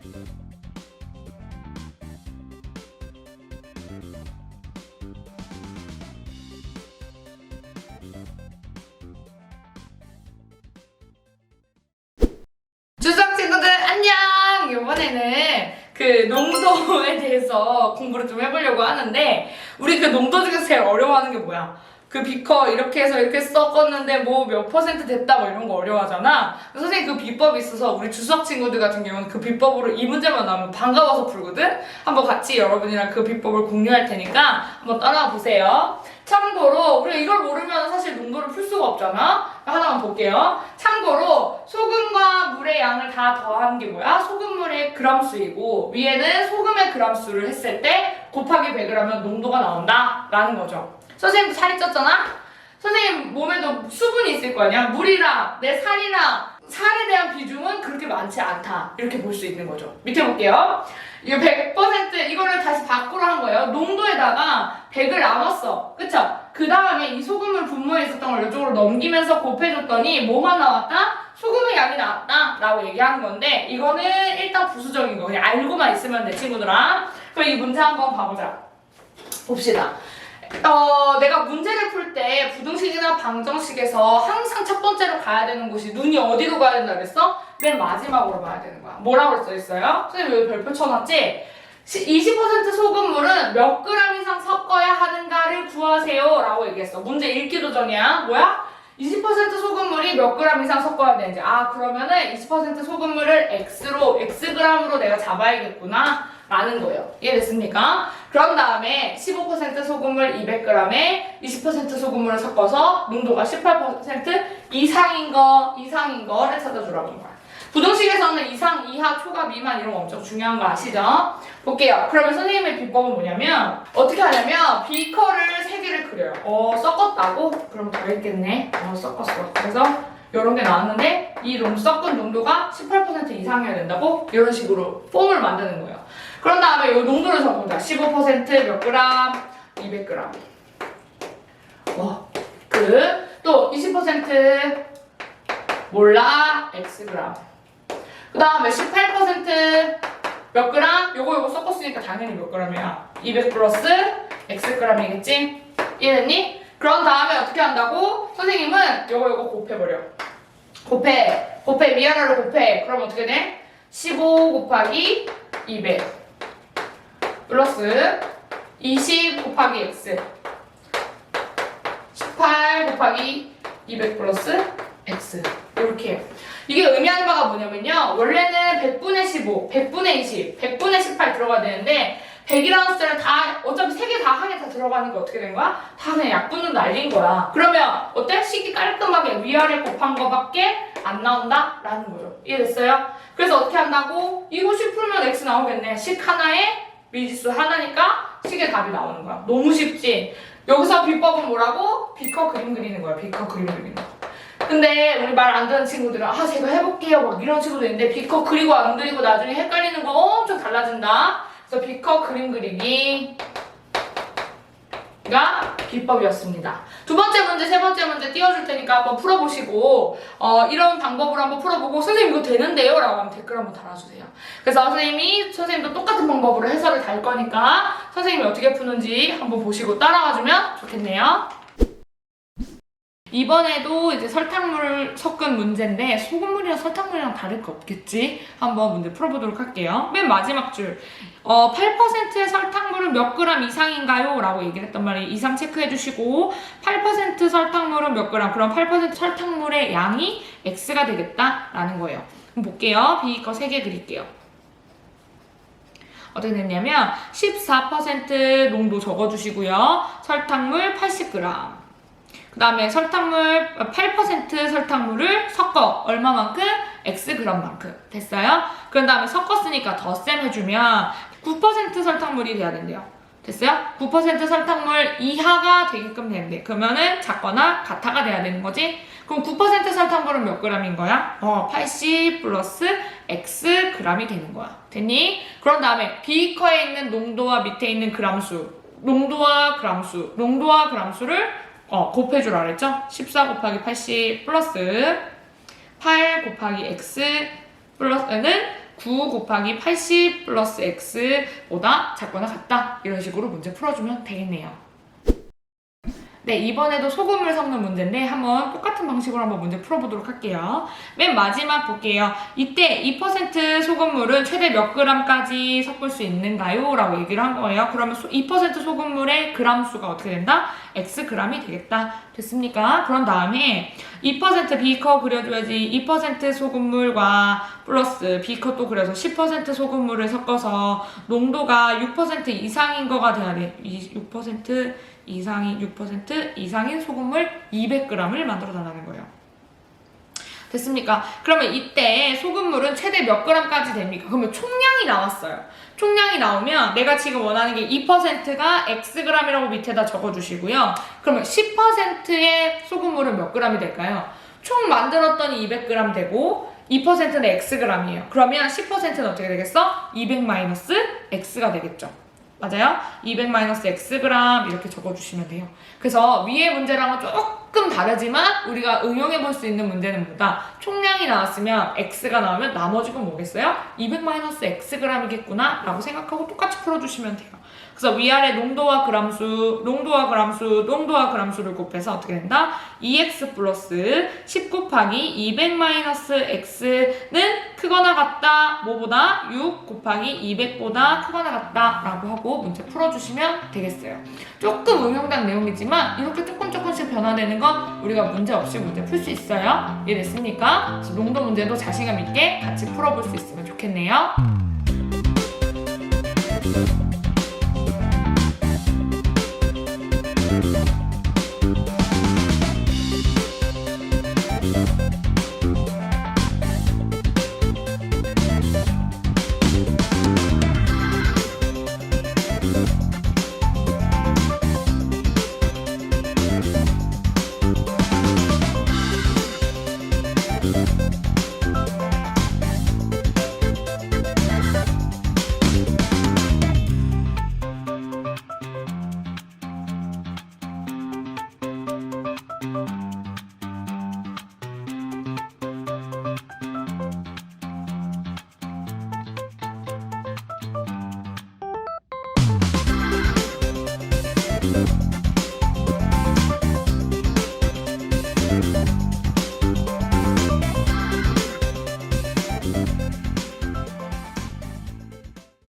주석 친구들 안녕! 이번에는 그 농도에 대해서 공부를 좀 해보려고 하는데, 우리 그 농도 중에서 제일 어려워하는 게 뭐야? 그 비커 이렇게 해서 이렇게 섞었는데 뭐 몇 퍼센트 됐다 뭐 이런 거 어려워하잖아. 선생님 그 비법이 있어서 우리 주석 친구들 같은 경우는 그 비법으로 이 문제만 나오면 반가워서 풀거든? 한번 같이 여러분이랑 그 비법을 공유할 테니까 한번 따라와 보세요. 참고로 우리가 이걸 모르면 사실 농도를 풀 수가 없잖아. 하나만 볼게요. 참고로 소금과 물의 양을 다 더한 게 뭐야? 소금물의 그람수이고 위에는 소금의 그람수를 했을 때 곱하기 100을 하면 농도가 나온다 라는 거죠. 선생님도 살이 쪘잖아? 선생님 몸에도 수분이 있을 거 아니야? 물이랑 내 살이랑 살에 대한 비중은 그렇게 많지 않다. 이렇게 볼 수 있는 거죠. 밑에 볼게요. 이거 100% 이거를 다시 밖으로 한 거예요. 농도에다가 100을 나눴어. 그쵸? 그 다음에 이 소금을 분모에 있었던 걸 이쪽으로 넘기면서 곱해줬더니 뭐가 나왔다? 소금의 양이 나왔다 라고 얘기하는 건데, 이거는 일단 부수적인 거. 그냥 알고만 있으면 돼, 친구들아. 그럼 이 문제 한번 봐보자. 봅시다. 내가 문제를 풀 때 부등식이나 방정식에서 항상 첫 번째로 가야 되는 곳이 눈이 어디로 가야 된다 그랬어? 맨 마지막으로 가야 되는 거야. 뭐라고 써있어요? 선생님 여기 별표 쳐놨지? 20% 소금물은 몇 그램 이상 섞어야 하는가를 구하세요 라고 얘기했어. 문제 읽기 도전이야. 뭐야? 20% 소금물이 몇 그램 이상 섞어야 되는지. 아, 그러면은 20% 소금물을 Xg으로 내가 잡아야겠구나 라는 거예요. 이해됐습니까? 그런 다음에 15% 소금물 200g에 20% 소금물을 섞어서 농도가 18% 이상인 거를 찾아주라고 한 거야. 부등식에서는 이상, 이하, 초과, 미만 이런 거 엄청 중요한 거 아시죠? 볼게요. 그러면 선생님의 비법은 뭐냐면, 어떻게 하냐면 비커를 3개를 그려요. 섞었다고? 그럼 더 했겠네. 섞었어. 그래서 이런 게 나왔는데 이 섞은 농도가 18% 이상이어야 된다고? 이런 식으로 폼을 만드는 거예요. 그런 다음에 이 농도를 적어보자. 15% 몇 그램? 200g. 또 20% 몰라? Xg. 그 다음에 18% 몇 그램? 요거 섞었으니까 당연히 몇 그램이야? 200 플러스 Xg이겠지? 이해됐니? 그런 다음에 어떻게 한다고? 선생님은 요거 곱해버려. 곱해 위아래로 곱해. 그럼 어떻게 돼? 15 곱하기 200 플러스 20 곱하기 X 18 곱하기 200 플러스 X 이렇게 해요. 이게 의미하는 바가 뭐냐면요, 원래는 100분의 15, 100분의 20, 100분의 18 들어가야 되는데 100이라는 숫자를 다 어차피 3개 다 하게 다 들어가는 게 어떻게 된 거야? 다 그냥 약분으로 날린 거야. 그러면 어때? 식이 깔끔하게 위아래 곱한 거밖에 안 나온다? 라는 거죠. 이해됐어요? 그래서 어떻게 한다고? 이거 식 풀면 X 나오겠네. 식 하나에 미지수 하나니까 식의 답이 나오는 거야. 너무 쉽지? 여기서 비법은 뭐라고? 비커 그림 그리는 거야. 비커 그림 그리는 거. 근데 우리 말 안 듣는 친구들은 제가 해볼게요 막 이런 친구도 있는데, 비커 그리고 안 그리고 나중에 헷갈리는 거 엄청 달라진다. 그래서 비커 그림 그리기가 비법이었습니다. 두 번째 문제, 세 번째 문제 띄워줄 테니까 한번 풀어보시고 이런 방법으로 한번 풀어보고 선생님 이거 되는데요? 라고 하면 댓글 한번 달아주세요. 그래서 선생님도 똑같은 방법으로 해설을 달 거니까 선생님이 어떻게 푸는지 한번 보시고 따라와주면 좋겠네요. 이번에도 이제 설탕물을 섞은 문제인데 소금물이랑 설탕물이랑 다를 거 없겠지? 한번 문제 풀어보도록 할게요. 맨 마지막 줄 8%의 설탕물은 몇 그램 이상인가요? 라고 얘기를 했단 말이에요. 이상 체크해 주시고 8% 설탕물은 몇 그램? 그럼 8% 설탕물의 양이 X가 되겠다 라는 거예요. 그럼 볼게요. 비거 3개 그릴게요. 어떻게 됐냐면 14% 농도 적어주시고요. 설탕물 80g. 그 다음에 8% 설탕물을 섞어. 얼마만큼? Xg만큼. 됐어요? 그런 다음에 섞었으니까 덧셈 해주면 9% 설탕물이 돼야 된대요. 됐어요? 9% 설탕물 이하가 되게끔 되는데, 그러면은 작거나 같아가 돼야 되는 거지? 그럼 9% 설탕물은 몇 그램인 거야? 80 플러스 X g이 되는 거야. 됐니? 그런 다음에 비커에 있는 농도와 밑에 있는 그람수, 농도와 그람수를 곱해주라 그랬죠? 14 곱하기 80 플러스 8 곱하기 X 플러스는 9 곱하기 80 플러스 x보다 작거나 같다. 이런 식으로 문제 풀어주면 되겠네요. 네, 이번에도 소금을 섞는 문제인데 한번 똑같은 방식으로 한번 문제 풀어보도록 할게요. 맨 마지막 볼게요. 이때 2% 소금물은 최대 몇 g까지 섞을 수 있는가요? 라고 얘기를 한 거예요. 그러면 2% 소금물의 g수가 어떻게 된다? xg이 되겠다. 됐습니까? 그런 다음에 2% 비커 그려줘야지. 2% 소금물과 플러스 비커 또 그려서 10% 소금물을 섞어서 농도가 6% 이상인 거가 돼야 돼. 6% 이상인 소금물 200g을 만들어 달라는 거예요. 됐습니까? 그러면 이때 소금물은 최대 몇 g까지 됩니까? 그러면 총량이 나왔어요. 총량이 나오면 내가 지금 원하는 게 2%가 xg이라고 밑에다 적어주시고요. 그러면 10%의 소금물은 몇 g이 될까요? 총 만들었더니 200g 되고 2%는 xg이에요. 그러면 10%는 어떻게 되겠어? 200-x가 되겠죠. 맞아요? 200-xg 이렇게 적어주시면 돼요. 그래서 위의 문제랑은 조금 다르지만 우리가 응용해 볼 수 있는 문제는 뭐다? 총량이 나왔으면 x가 나오면 나머지가 뭐겠어요? 200-xg이겠구나 라고 생각하고 똑같이 풀어주시면 돼요. 그래서 위아래 농도와 g수 를 곱해서 어떻게 된다? 2x 플러스 10 곱하기 200-x는 크거나 같다. 뭐보다? 6 곱하기 200보다 크거나 같다. 라고 하고 문제 풀어주시면 되겠어요. 조금 응용된 내용이지만 이렇게 조금씩 변화되는 건 우리가 문제 없이 문제 풀 수 있어요. 이해됐습니까? 농도 문제도 자신감 있게 같이 풀어볼 수 있으면 좋겠네요.